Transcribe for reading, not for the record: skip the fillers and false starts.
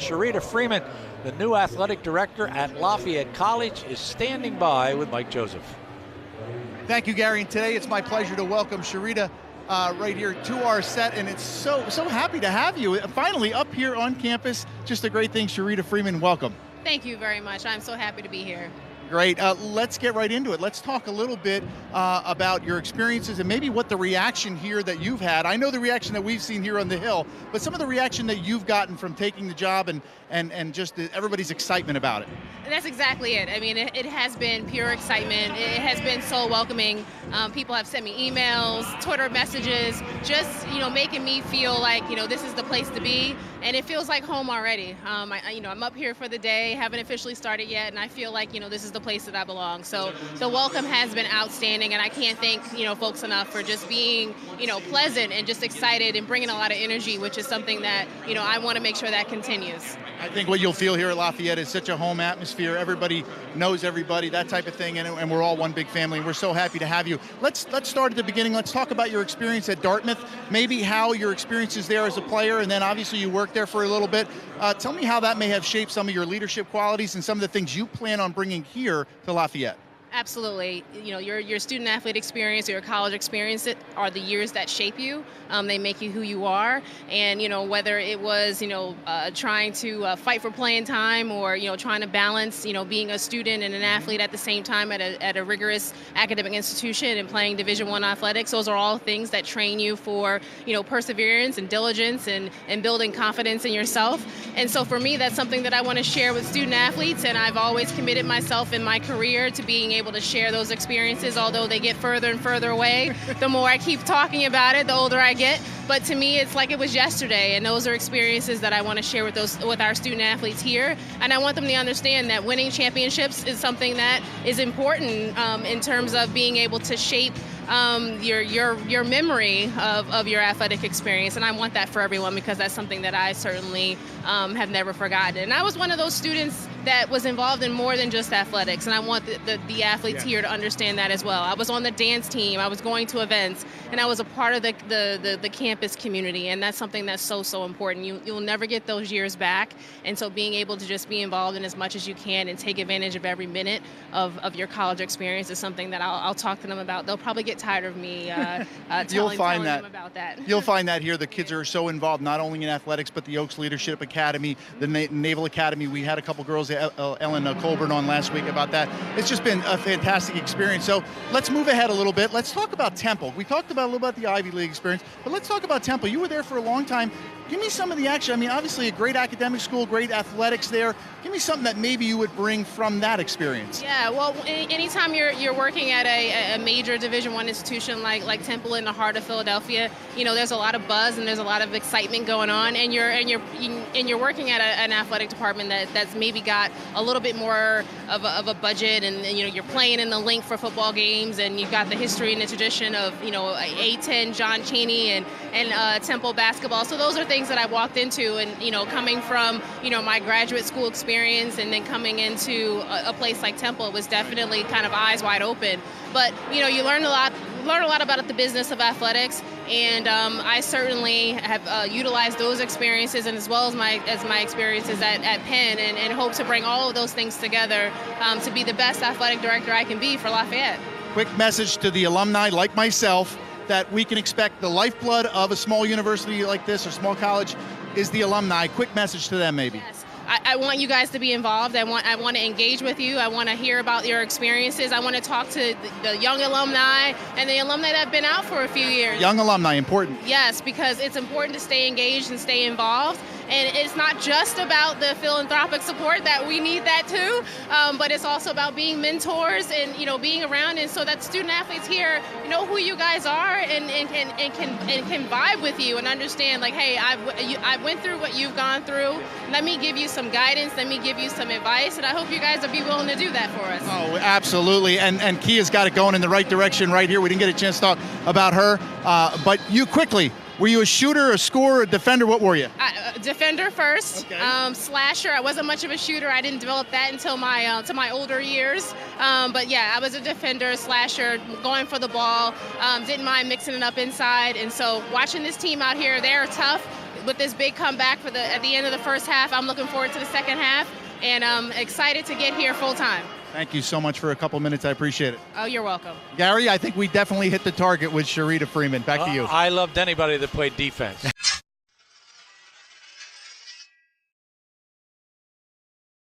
Sherryta Freeman, the new athletic director at Lafayette College, is standing by with Mike Joseph. Thank you, Gary. And today it's my pleasure to welcome Sherryta right here to our set, and it's so happy to have you finally up here on campus. Just a great thing. Sherryta Freeman, welcome. Thank you very much. I'm so happy to be here. Great. Let's get right into it. Let's talk a little bit about your experiences and maybe what the reaction here that you've had. I know the reaction that we've seen here on the Hill, but some of the reaction that you've gotten from taking the job and just everybody's excitement about it. And that's exactly it. I mean, it has been pure excitement. It has been so welcoming. People have sent me emails, Twitter messages, just, making me feel like, this is the place to be. And it feels like home already. I'm up here for the day, haven't officially started yet, and I feel like, this is the place that I belong. So the welcome has been outstanding, and I can't thank, folks enough for just being, pleasant and just excited and bringing a lot of energy, which is something that, I want to make sure that continues. I think what you'll feel here at Lafayette is such a home atmosphere. Everybody knows everybody, that type of thing, and we're all one big family, and we're so happy to have you. Let's start at the beginning. Let's talk about your experience at Dartmouth, maybe how your experience is there as a player, and then obviously you worked there for a little bit. Tell me how that may have shaped some of your leadership qualities and some of the things you plan on bringing here to Lafayette. Absolutely. Your student athlete experience, your college experience are the years that shape you. They make you who you are. And, whether it was, trying to fight for playing time or, trying to balance, being a student and an athlete at the same time at a rigorous academic institution and playing Division I athletics, those are all things that train you for, perseverance and diligence and building confidence in yourself. And so for me, that's something that I want to share with student athletes. And I've always committed myself in my career to being able to share those experiences, although they get further and further away. The more I keep talking about it, the older I get. But to me, it's like it was yesterday, and those are experiences that I want to share with our student athletes here. And I want them to understand that winning championships is something that is important in terms of being able to shape your memory of your athletic experience. And I want that for everyone because that's something that I certainly have never forgotten. And I was one of those students that was involved in more than just athletics, and I want the athletes here to understand that as well. I was on the dance team, I was going to events, and I was a part of the campus community, and that's something that's so important. You'll never get those years back, and so being able to just be involved in as much as you can and take advantage of every minute of your college experience is something that I'll talk to them about. They'll probably get tired of me telling them about that. You'll find that here. The kids are so involved, not only in athletics, but the Oaks Leadership Academy, the Naval Academy. We had a couple girls, Ellen Colburn, on last week about that. It's just been a fantastic experience. So let's move ahead a little bit. Let's talk about Temple. We talked about a little about the Ivy League experience, but let's talk about Temple. You were there for a long time. Give me some of the action. I mean, obviously a great academic school, great athletics there. Give me something that maybe you would bring from that experience. Yeah, well, anytime you're working at a major Division I institution like Temple in the heart of Philadelphia, there's a lot of buzz and there's a lot of excitement going on, and you're working at an athletic department that's maybe got a little bit more of a budget, and you're playing in the link for football games, and you've got the history and the tradition of A10, John Chaney, and Temple basketball. So those are things that I walked into, and coming from my graduate school experience and then coming into a place like Temple, it was definitely kind of eyes wide open. But you learn a lot about the business of athletics, and I certainly have utilized those experiences, and as well as my experiences at Penn, and hope to bring all of those things together to be the best athletic director I can be for Lafayette. Quick message to the alumni like myself that we can expect the lifeblood of a small university like this or small college is the alumni. Quick message to them maybe. Yes. I want you guys to be involved. I want to engage with you. I want to hear about your experiences. I want to talk to the young alumni and the alumni that have been out for a few years. Young alumni, important. Yes, because it's important to stay engaged and stay involved. And it's not just about the philanthropic support, that we need that too, but it's also about being mentors and being around, and so that student athletes here know who you guys are and can vibe with you and understand, like, hey, I went through what you've gone through. Let me give you some guidance. Let me give you some advice, and I hope you guys will be willing to do that for us. Oh, absolutely. And Kia's got it going in the right direction right here. We didn't get a chance to talk about her, but you quickly. Were you a shooter, a scorer, a defender? What were you? Defender first, okay. Slasher. I wasn't much of a shooter. I didn't develop that until my older years. But yeah, I was a defender, slasher, going for the ball. Didn't mind mixing it up inside. And so watching this team out here, they're tough. with this big comeback at the end of the first half. I'm looking forward to the second half, and I'm excited to get here full time. Thank you so much for a couple minutes. I appreciate it. Oh, you're welcome. Gary, I think we definitely hit the target with Sherryta Freeman. Back to you. I loved anybody that played defense.